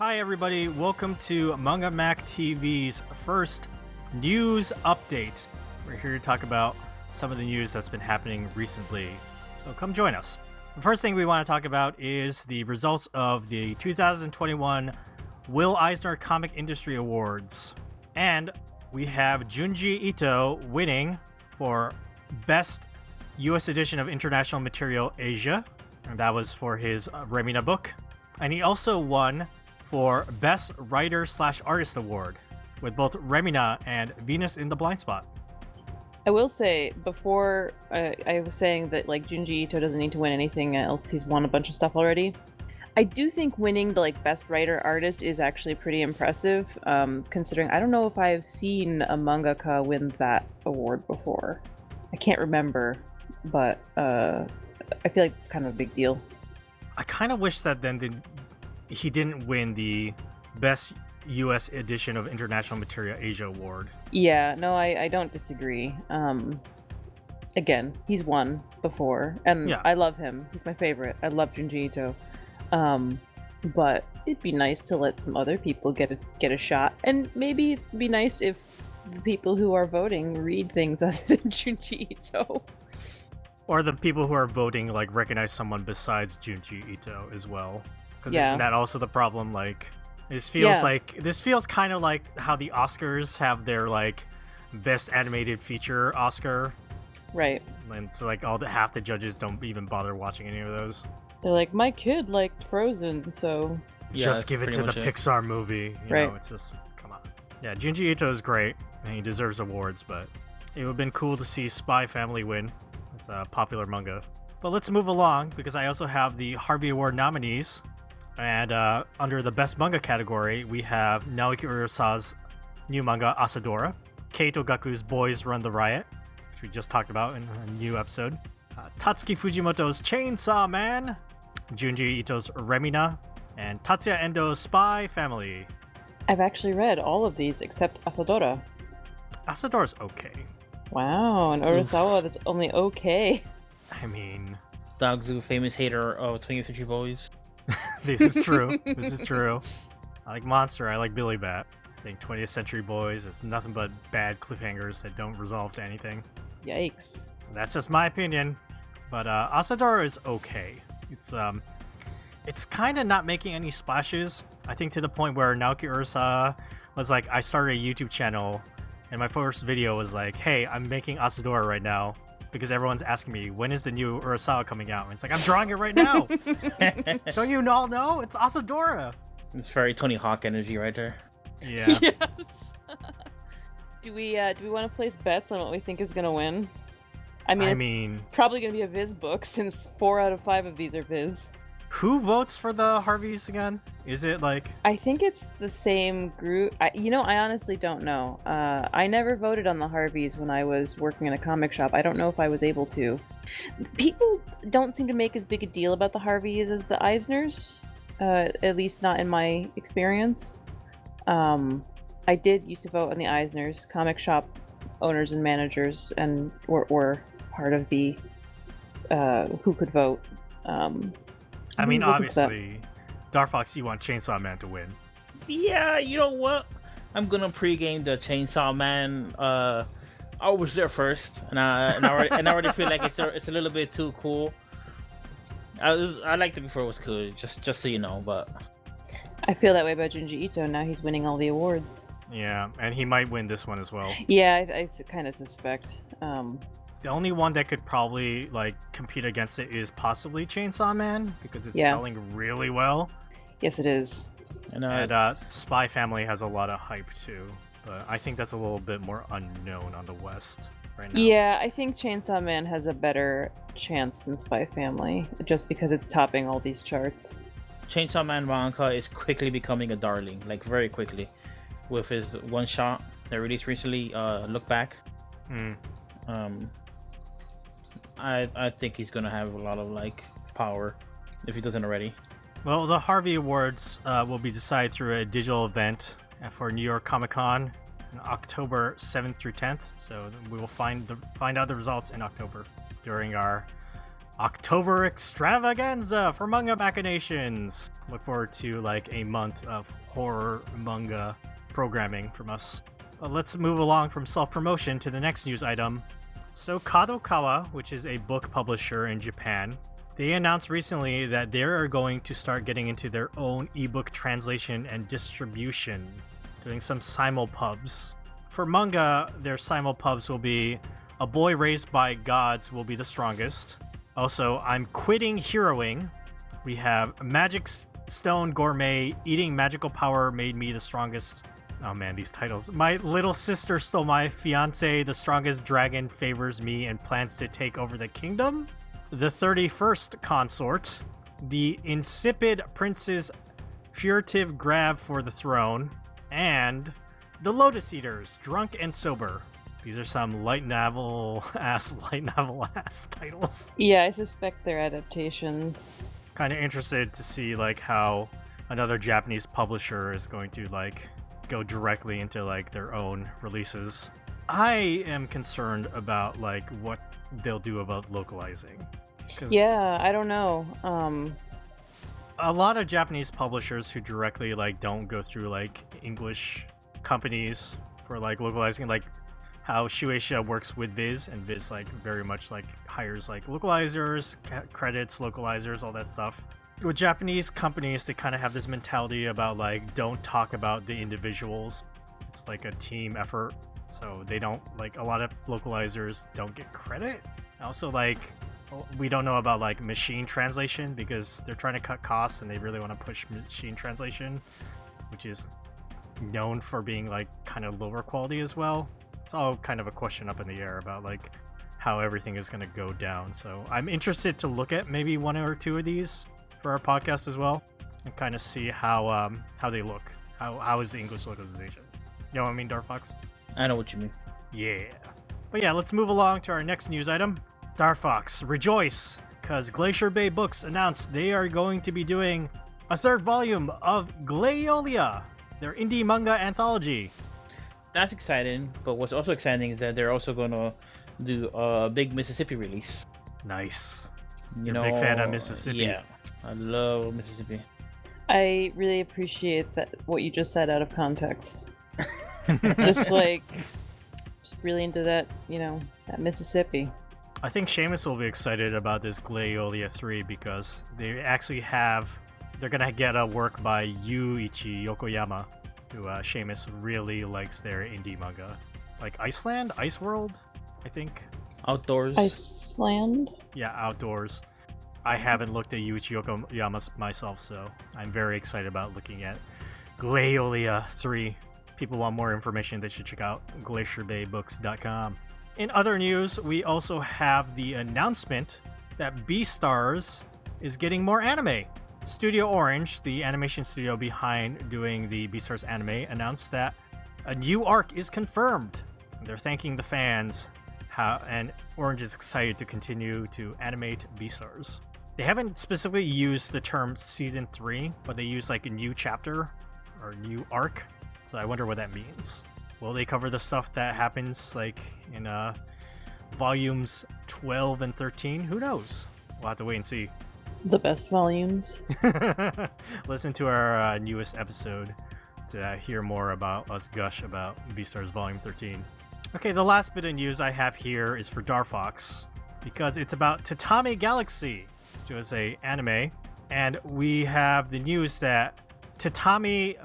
Hi everybody, welcome to Manga Mac TV's first news update. We're here to talk about some of the news that's been happening recently, so come join us. The first thing we want to talk about is the results of the 2021 Will Eisner Comic Industry Awards. And we have Junji Ito winning for Best US Edition of International Material Asia, and that was for his Remina book. And he also won for Best Writer/Artist Award with both Remina and Venus in the Blind Spot. I will say, before I was saying that like Junji Ito doesn't need to win anything else, he's won a bunch of stuff already. I do think winning the Best Writer Artist is actually pretty impressive, considering I don't know if I've seen a mangaka win that award before. I can't remember, but I feel like it's kind of a big deal. I kind of wish that then he didn't win the Best US Edition of International Material Asia Award. Yeah, no, I don't disagree. Again, he's won before, and yeah. I love him. He's my favorite. I love Junji Ito. But it'd be nice to let some other people get a shot, and maybe it'd be nice if the people who are voting read things other than Junji Ito. Or the people who are voting recognize someone besides Junji Ito as well. Because yeah. Isn't that also the problem? This feels kind of like how the Oscars have their Best Animated Feature Oscar. Right. And so half the judges don't even bother watching any of those. They're like, my kid liked Frozen, so just give it to the Pixar movie. Right. It's just, come on. Yeah, Junji Ito is great, and he deserves awards, but it would have been cool to see Spy Family win. It's a popular manga. But let's move along, because I also have the Harvey Award nominees. And under the Best Manga category, we have Naoki Urasawa's new manga, Asadora, Keito Gaku's Boys Run the Riot, which we just talked about in a new episode, Tatsuki Fujimoto's Chainsaw Man, Junji Ito's Remina, and Tatsuya Endo's Spy Family. I've actually read all of these except Asadora. Asadora's okay. Wow, and Urasawa, that's only okay. I mean... Dogzu, famous hater of 20th Century Boys. This is true. This is true. I like Monster. I like Billy Bat. I think 20th Century Boys is nothing but bad cliffhangers that don't resolve to anything. Yikes. That's just my opinion. But Asadora is okay. It's kind of not making any splashes. I think to the point where Naoki Urasawa was like, I started a YouTube channel, and my first video was like, hey, I'm making Asadora right now. Because everyone's asking me, when is the new Urasawa coming out? And it's like, I'm drawing it right now. Don't you all know? It's Asadora. It's very Tony Hawk energy right there. Yeah. Yes. Do we want to place bets on what we think is gonna win? I mean, it's probably gonna be a Viz book since 4 out of 5 of these are Viz. Who votes for the Harveys again? Is it I think it's the same group. I honestly don't know. I never voted on the Harveys when I was working in a comic shop. I don't know if I was able to. People don't seem to make as big a deal about the Harveys as the Eisners. At least not in my experience. I did used to vote on the Eisners. Comic shop owners and managers and were part of the who could vote. I mean, obviously, Dark Fox, you want Chainsaw Man to win. Yeah, you know what? I'm gonna pregame the Chainsaw Man. I was there first, and I already feel like it's a little bit too cool. I liked it before it was cool, just so you know. But I feel that way about Junji Ito. Now he's winning all the awards. Yeah, and he might win this one as well. Yeah, I kind of suspect. The only one that could probably compete against it is possibly Chainsaw Man because it's selling really well. Yes, it is. And Spy Family has a lot of hype too, but I think that's a little bit more unknown on the West right now. Yeah, I think Chainsaw Man has a better chance than Spy Family just because it's topping all these charts. Chainsaw Man manga is quickly becoming a darling, very quickly, with his one shot that released recently. Look Back. I think he's gonna have a lot of power if he doesn't already. Well, the Harvey Awards will be decided through a digital event for New York Comic Con on October 7th through 10th. So we will find out the results in October during our October extravaganza for Manga Machinations. Look forward to like a month of horror manga programming from us. Let's move along from self-promotion to the next news item. So Kadokawa, which is a book publisher in Japan, they announced recently that they are going to start getting into their own ebook translation and distribution, doing some simulpubs. For manga, their simulpubs will be A Boy Raised by Gods Will Be the Strongest. Also, I'm Quitting Heroing. We have Magic Stone Gourmet, Eating Magical Power Made Me the Strongest. Oh man, these titles. My Little Sister Stole My Fiancé, The Strongest Dragon Favors Me and Plans to Take Over the Kingdom. The 31st Consort. The Insipid Prince's Furtive Grab for the Throne. And The Lotus Eaters, Drunk and Sober. These are some light novel ass titles. Yeah, I suspect they're adaptations. Kind of interested to see like how another Japanese publisher is going to like go directly into like their own releases. I am concerned about like what they'll do about localizing. Yeah, I don't know. A lot of Japanese publishers who directly like don't go through like English companies for like localizing, like how Shueisha works with Viz, and Viz like very much like hires like localizers, credits localizers, all that stuff. With Japanese companies, they kind of have this mentality about like don't talk about the individuals. It's like a team effort, so they don't like a lot of localizers don't get credit. Also, like we don't know about like machine translation because they're trying to cut costs and they really want to push machine translation, which is known for being like kind of lower quality as well. It's all kind of a question up in the air about like how everything is going to go down. So I'm interested to look at maybe one or two of these for our podcast as well and kind of see how they look. How is the English localization? You know what I mean, Dark Fox? I know what you mean. Yeah. But yeah, let's move along to our next news item. Dark Fox, rejoice, because Glacier Bay Books announced they are going to be doing a third volume of Glaeolia, their indie manga anthology. That's exciting, but what's also exciting is that they're also going to do a big Mississippi release. Nice. You're a big fan of Mississippi. Yeah, I love Mississippi. I really appreciate that what you just said out of context. just really into that, that Mississippi. I think Seamus will be excited about this Glaeolia 3 because they actually they're going to get a work by Yuichi Yokoyama, who Seamus really likes their indie manga. Like Iceland? Ice World, I think. Outdoors. Iceland? Yeah, Outdoors. I haven't looked at Yuichi Yokoyama myself, so I'm very excited about looking at Glaeolia 3. People want more information, they should check out glacierbaybooks.com. In other news, we also have the announcement that Beastars is getting more anime. Studio Orange, the animation studio behind doing the Beastars anime, announced that a new arc is confirmed. They're thanking the fans, and Orange is excited to continue to animate Beastars. They haven't specifically used the term Season 3, but they use like a new chapter or new arc, so I wonder what that means. Will they cover the stuff that happens like in volumes 12 and 13? Who knows? We'll have to wait and see. The best volumes. Listen to our newest episode to hear more about us gush about Beastars Volume 13. Okay, the last bit of news I have here is for Darfox, because it's about Tatami Galaxy, which was a anime, and we have the news that Tatami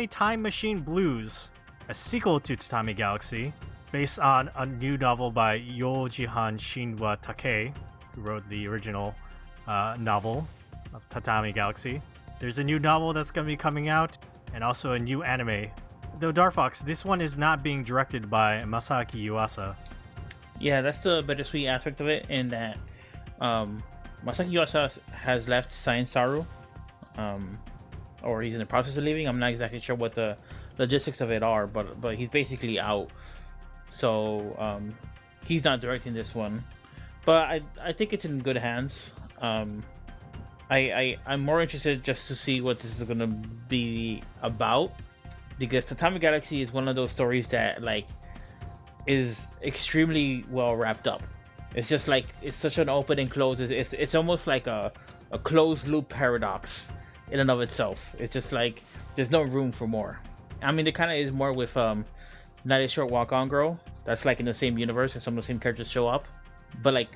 Time Machine Blues, a sequel to Tatami Galaxy, based on a new novel by Yojihan Shinwa Takei, who wrote the original novel of Tatami Galaxy. There's a new novel that's going to be coming out, and also a new anime. Though Darfox, this one is not being directed by Masaaki Yuasa. Yeah, that's the bittersweet aspect of it, in that Masaaki Yuasa has left Science Saru, or he's in the process of leaving. I'm not exactly sure what the logistics of it are, but he's basically out. So he's not directing this one, but I think it's in good hands. I'm more interested just to see what this is gonna be about, because Tatami Galaxy is one of those stories that like is extremely well wrapped up. It's just like it's such an open and close. It's almost like a closed loop paradox in and of itself. It's just like there's no room for more. I mean, it kind of is more with Not a Short Walk On Girl. That's like in the same universe and some of the same characters show up, but like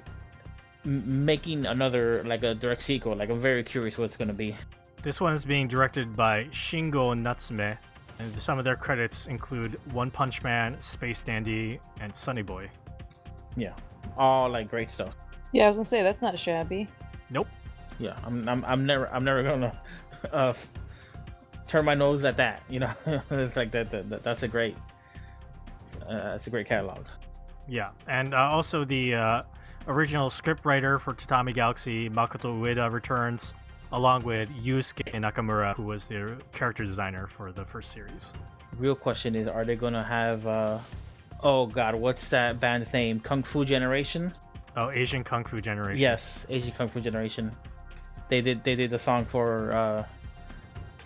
making another like a direct sequel. Like I'm very curious what it's gonna be. This one is being directed by Shingo Natsume, and some of their credits include One Punch Man, Space Dandy, and Sunny Boy. Yeah, all like great stuff. Yeah, I was gonna say that's not shabby. Nope. Yeah, I'm never gonna turn my nose at that. You know, it's like that's a great catalog. Yeah, and also the original scriptwriter for Tatami Galaxy, Makoto Ueda, returns, along with Yusuke Nakamura, who was the character designer for the first series. Real question is, are they gonna have oh god, what's that band's name? Kung Fu Generation? Oh, Asian Kung Fu Generation. Yes, Asian Kung Fu Generation. They did the song for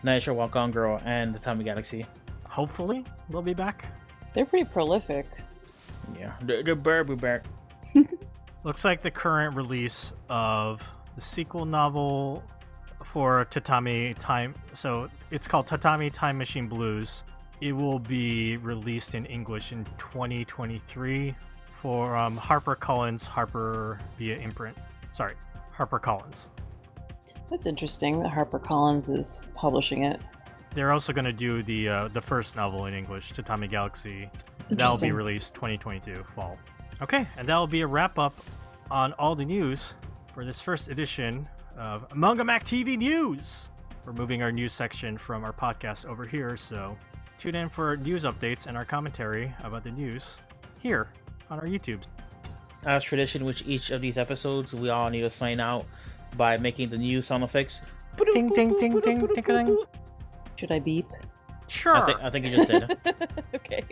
Not a Short Walk On Girl and the Tatami Galaxy. Hopefully, they'll be back. They're pretty prolific. Yeah, they're back. Looks like the current release of the sequel novel for Tatami Time, so it's called Tatami Time Machine Blues. It will be released in English in 2023 for HarperCollins, Harper via imprint. Sorry, HarperCollins. That's interesting that HarperCollins is publishing it. They're also going to do the first novel in English, Tatami Galaxy. That'll be Interesting. released 2022 fall. Okay, and that'll be a wrap up on all the news for this first edition of Manga Mac TV News. We're moving our news section from our podcast over here, so tune in for news updates and our commentary about the news here on our YouTube. As tradition with each of these episodes, we all need to sign out by making the new sound effects. Ding ding ding ding ding ding. Should I beep? Sure. I think you just did. Okay.